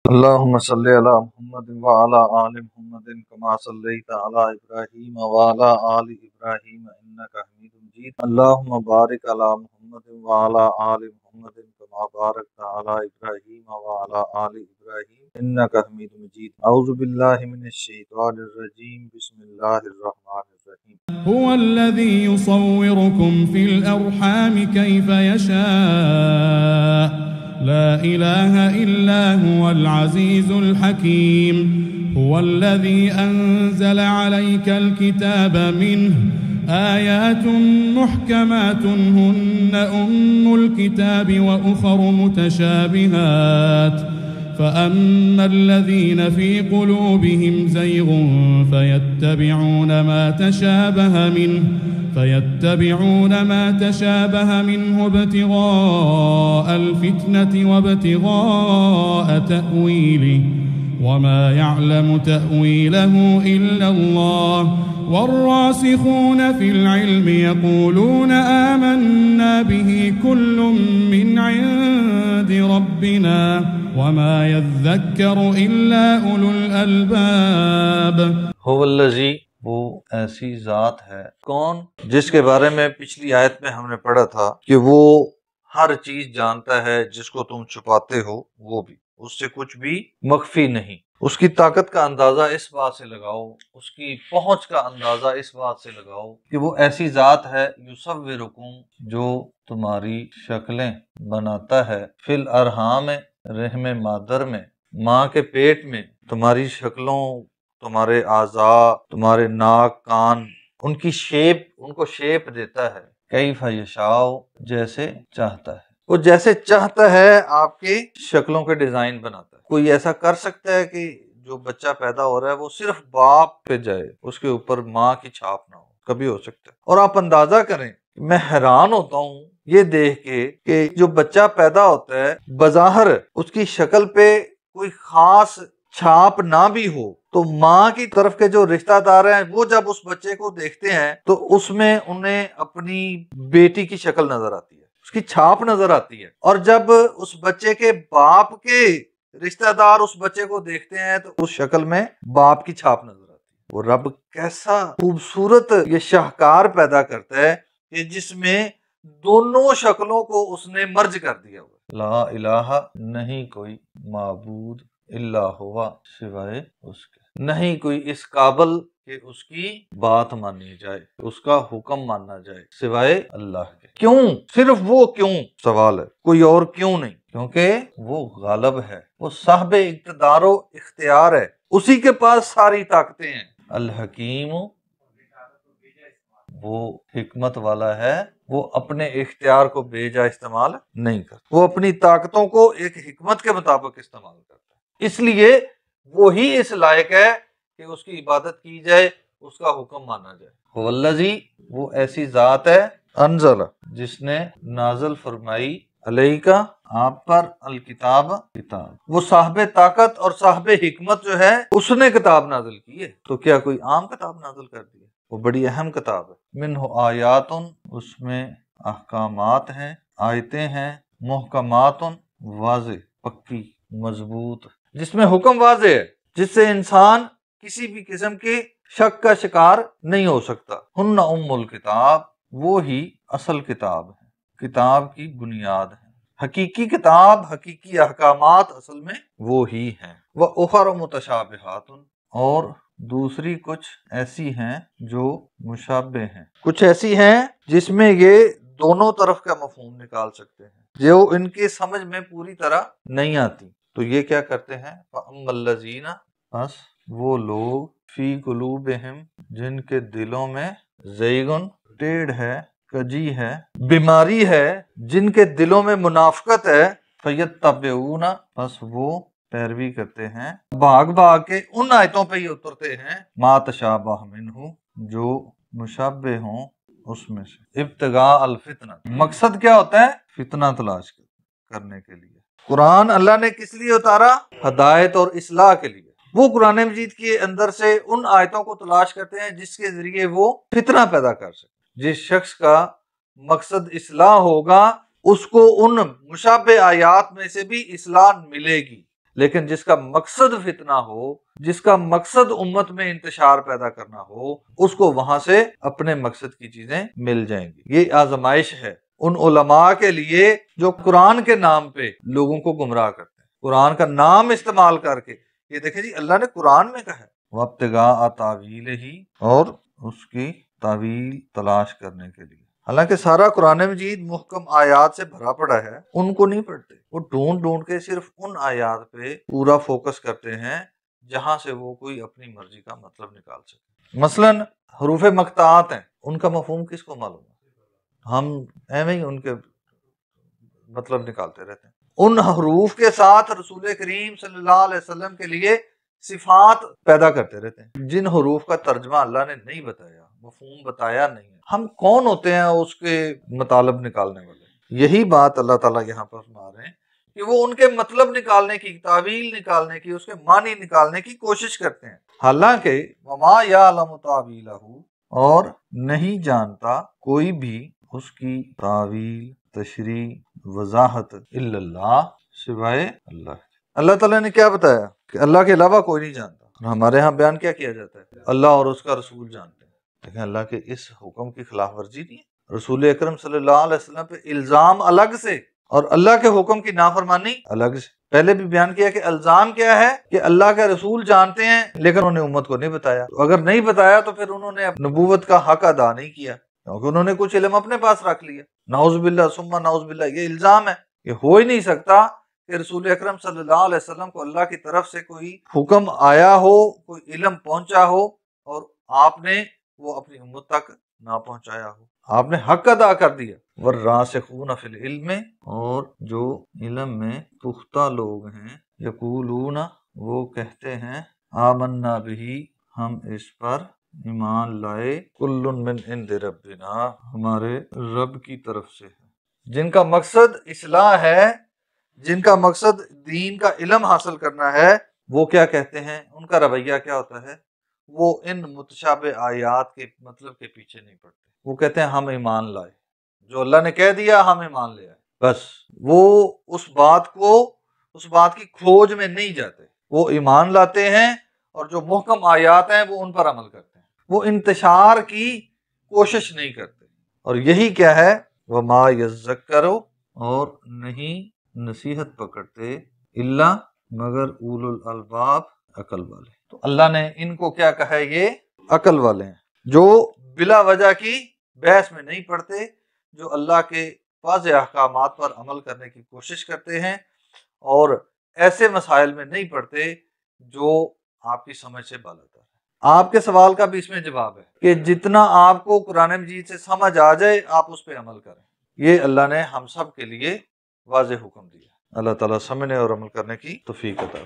اللهم صل على محمد وعلى آل محمد كما صليت على إبراهيم وعلى آل إبراهيم إنك حميد مجيد. اللهم بارك على محمد وعلى آل محمد كما باركت على إبراهيم وعلى آل إبراهيم إنك حميد مجيد. أعوذ بالله من الشيطان الرجيم. بسم الله الرحمن الرحيم. هو الذي يصوركم في الأرحام كيف يشاء لا إله إلا هو العزيز الحكيم. هو الذي أنزل عليك الكتاب منه آيات محكمات هن أم الكتاب وأخر متشابهات فأما الذين في قلوبهم زيغ فيتبعون ما تشابه منه ابتغاء الفتنة وابتغاء تأويله وما يعلم تأويله إلا الله والراسخون في العلم يقولون آمنا به كل من عند ربنا وما يذكر إلا أولو الألباب. هو الذی، وہ ایسی ذات ہے کون جس کے بارے میں پچھلی آیت میں ہم نے پڑھا تھا کہ وہ ہر چیز جانتا ہے، جس کو تم چھپاتے ہو وہ بھی، اس سے کچھ بھی مخفی نہیں. اس کی طاقت کا اندازہ اس بات سے لگاؤ، اس کی پہنچ کا اندازہ اس بات سے لگاؤ کہ وہ ایسی ذات ہے یصورکم، جو تمہاری شکلیں بناتا ہے، فی الارحام، رحم مادر میں، ماں کے پیٹ میں، تمہاری شکلوں، تمہارے اعضاء، تمہارے ناک، کان، ان کی شیپ، ان کو شیپ دیتا ہے. کیف یشاء، جیسے چاہتا ہے، وہ جیسے چاہتا ہے آپ کی شکلوں کے ڈیزائن بناتا ہے. کوئی ایسا کر سکتا ہے کہ جو بچہ پیدا ہو رہا ہے وہ صرف باپ پہ جائے، اس کے اوپر ماں کی چھاپ نہ ہو؟ کبھی ہو سکتا ہے؟ اور آپ اندازہ کریں، میں حیران ہوتا ہوں یہ دیکھ کے کہ جو بچہ پیدا ہوتا ہے بظاہر اس کی شکل پہ کوئی خاص چھاپ نہ بھی ہو، تو ماں کی طرف کے جو رشتہ دار ہیں وہ جب اس بچے کو دیکھتے ہیں تو اس میں انہیں اپنی بیٹی کی شکل نظر آتی ہے، اس کی چھاپ نظر آتی ہے. اور جب اس بچے کے باپ کے رشتہ دار اس بچے کو دیکھتے ہیں تو اس شکل میں باپ کی چھاپ نظر آتی ہے. وہ رب کیسا خوبصورت یہ شاہکار پیدا کرتا ہے کہ جس میں دونوں شکلوں کو اس نے مرج کر دیا ہوا. لا الہ، نہیں کوئی معبود، الا ہوا، سوائے اس کے، نہیں کوئی اس قابل کہ اس کی بات مانی جائے، اس کا حکم مانا جائے، سوائے اللہ کے. کیوں؟ صرف وہ کیوں سوال ہے، کوئی اور کیوں نہیں. کیونکہ وہ غالب ہے، وہ صاحب اقتدار و اختیار ہے، اسی کے پاس ساری طاقتیں ہیں. الحکیم، وہ حکمت والا ہے، وہ اپنے اختیار کو بے جا استعمال نہیں کرتا، وہ اپنی طاقتوں کو ایک حکمت کے مطابق استعمال کرتا ہے. اس لیے وہی اس لائق ہے کہ اس کی عبادت کی جائے، اس کا حکم مانا جائے. والذی، وہ ایسی ذات ہے، انزل، جس نے نازل فرمائی، علیکا، آپ پر، الکتاب، کتاب. وہ صاحب طاقت اور صاحب حکمت جو ہے اس نے کتاب نازل کی ہے. تو کیا کوئی عام کتاب نازل کر دی ہے؟ وہ بڑی اہم کتاب ہے. منہ آیات، اس میں احکامات ہیں، آیتیں ہیں، محکمات، واضح، پکی، مضبوط، جس میں حکم واضح ہے، جس سے انسان کسی بھی قسم کے شک کا شکار نہیں ہو سکتا. ہن ام الکتاب، وہ ہی اصل کتاب ہے، کتاب کی بنیاد ہے. حقیقی کتاب، حقیقی احکامات اصل میں وہ ہی ہیں. وَأُخَرُ مُتَشَابِهَاتٌ، اور دوسری کچھ ایسی ہیں جو مشابہ ہیں، کچھ ایسی ہیں جس میں یہ دونوں طرف کا مفہوم نکال سکتے ہیں، جو ان کے سمجھ میں پوری طرح نہیں آتی. تو یہ کیا کرتے ہیں؟ فَأَمَّا الَّذِينَ، بس وہ لوگ، فی قلوبہم، جن کے دلوں میں، زیغن، ٹیڑھ ہے، کجی ہے، بیماری ہے، جن کے دلوں میں منافقت ہے، فَيَتَّبِعُونَ، بس وہ پیروی کرتے ہیں، بھاگ بھاگ کے ان آیتوں پہ ہی اترتے ہیں، ما تشابہ منہ، جو مشابہ ہوں اس میں سے، ابتغاء الفتنہ، مقصد کیا ہوتا ہے؟ فتنہ تلاش کرنے کے لیے. قرآن اللہ نے کس لیے اتارا؟ ہدایت اور اصلاح کے لیے. وہ قرآن مجید کے اندر سے ان آیتوں کو تلاش کرتے ہیں جس کے ذریعے وہ فتنہ پیدا کر سکتے. جس شخص کا مقصد اصلاح ہوگا اس کو ان مشابہ آیات میں سے بھی اصلاح ملے گی، لیکن جس کا مقصد فتنہ ہو، جس کا مقصد امت میں انتشار پیدا کرنا ہو، اس کو وہاں سے اپنے مقصد کی چیزیں مل جائیں گی۔ یہ آزمائش ہے ان علماء کے لیے جو قرآن کے نام پہ لوگوں کو گمراہ کرتے ہیں، قرآن کا نام استعمال کر کے۔ یہ دیکھیں جی، اللہ نے قرآن میں کہا ہے وَابْتِغَاءَ تَأْوِيلِهِ، اور اس کی تعویل تلاش کرنے کے لیے۔ حالانکہ سارا قرآن مجید محکم آیات سے بھرا پڑا ہے، ان کو نہیں پڑھتے، وہ ڈھونڈ ڈھونڈ کے صرف ان آیات پہ پورا فوکس کرتے ہیں جہاں سے وہ کوئی اپنی مرضی کا مطلب نکال سکے۔ مثلا حروف مقطعات ہیں، ان کا مفہوم کس کو معلوم ہے؟ ہم ایویں ہی ان کے مطلب نکالتے رہتے ہیں۔ ان حروف کے ساتھ رسول کریم صلی اللہ علیہ وسلم کے لیے صفات پیدا کرتے رہتے ہیں جن حروف کا ترجمہ اللہ نے نہیں بتایا، مفہوم بتایا نہیں ہے۔ ہم کون ہوتے ہیں اس کے مطالب نکالنے والے؟ یہی بات اللہ تعالیٰ یہاں پر فرما رہے ہیں کہ وہ ان کے مطلب نکالنے کی، تعویل نکالنے کی، اس کے معنی نکالنے کی کوشش کرتے ہیں۔ حالانکہ وما یعلم تاویلہ، اور نہیں جانتا کوئی بھی اس کی تعویل، تشریح، وضاحت الا اللہ، سوائے اللہ۔ اللہ تعالیٰ نے کیا بتایا کہ اللہ کے علاوہ کوئی نہیں جانتا۔ ہمارے ہاں بیان کیا کیا جاتا ہے؟ اللہ اور اس کا رسول جانتے ہیں۔ لیکن اللہ کے اس حکم کی خلاف ورزی نہیں ہے۔ رسول اکرم صلی اللہ علیہ وسلم پہ الزام الگ سے اور اللہ کے حکم کی نافرمانی الگ سے۔ پہلے بھی بیان کیا کہ الزام کیا ہے کہ اللہ کے رسول جانتے ہیں لیکن انہوں نے امت کو نہیں بتایا۔ اگر نہیں بتایا تو پھر انہوں نے نبوت کا حق ادا نہیں کیا، کیونکہ انہوں نے کچھ علم اپنے پاس رکھ لیا۔ نعوذ باللہ ثم نعوذ باللہ، یہ الزام ہے۔ یہ ہو ہی نہیں سکتا کہ رسول اکرم صلی اللہ علیہ وسلم کو اللہ کی طرف سے کوئی حکم آیا ہو، کوئی علم پہنچا ہو اور آپ نے وہ اپنی امت تک نہ پہنچایا ہو۔ آپ نے حق ادا کر دیا۔ والراسخون فی العلم، اور جو علم میں پختہ لوگ ہیں، یقولون، وہ کہتے ہیں، آمنا بہ، ہم اس پر ایمان لائے، کل من عند ربنا، ہمارے رب کی طرف سے ہے۔ جن کا مقصد اصلاح ہے، جن کا مقصد دین کا علم حاصل کرنا ہے، وہ کیا کہتے ہیں؟ ان کا رویہ کیا ہوتا ہے؟ وہ ان متشابہ آیات کے مطلب کے پیچھے نہیں پڑتے، وہ کہتے ہیں ہم ایمان لائے، جو اللہ نے کہہ دیا ہم ایمان لے آئے، بس۔ وہ اس بات کی کھوج میں نہیں جاتے، وہ ایمان لاتے ہیں اور جو محکم آیات ہیں وہ ان پر عمل کرتے ہیں، وہ انتشار کی کوشش نہیں کرتے۔ اور یہی کیا ہے؟ وما یذکر، اور نہیں نصیحت پکڑتے، الا، مگر اولو الالباب، عقل والے۔ تو اللہ نے ان کو کیا کہا ہے؟ یہ عقل والے ہیں، جو بلا وجہ کی بحث میں نہیں پڑتے، جو اللہ کے واضح احکامات پر عمل کرنے کی کوشش کرتے ہیں اور ایسے مسائل میں نہیں پڑتے جو آپ کی سمجھ سے بالاتر ہے۔ آپ کے سوال کا بھی اس میں جواب ہے کہ جتنا آپ کو قرآن مجید سے سمجھ آ جائے آپ اس پہ عمل کریں۔ یہ اللہ نے ہم سب کے لیے واضح حکم دیا۔ اللہ تعالیٰ سمجھنے اور عمل کرنے کی توفیق عطا فرمائے۔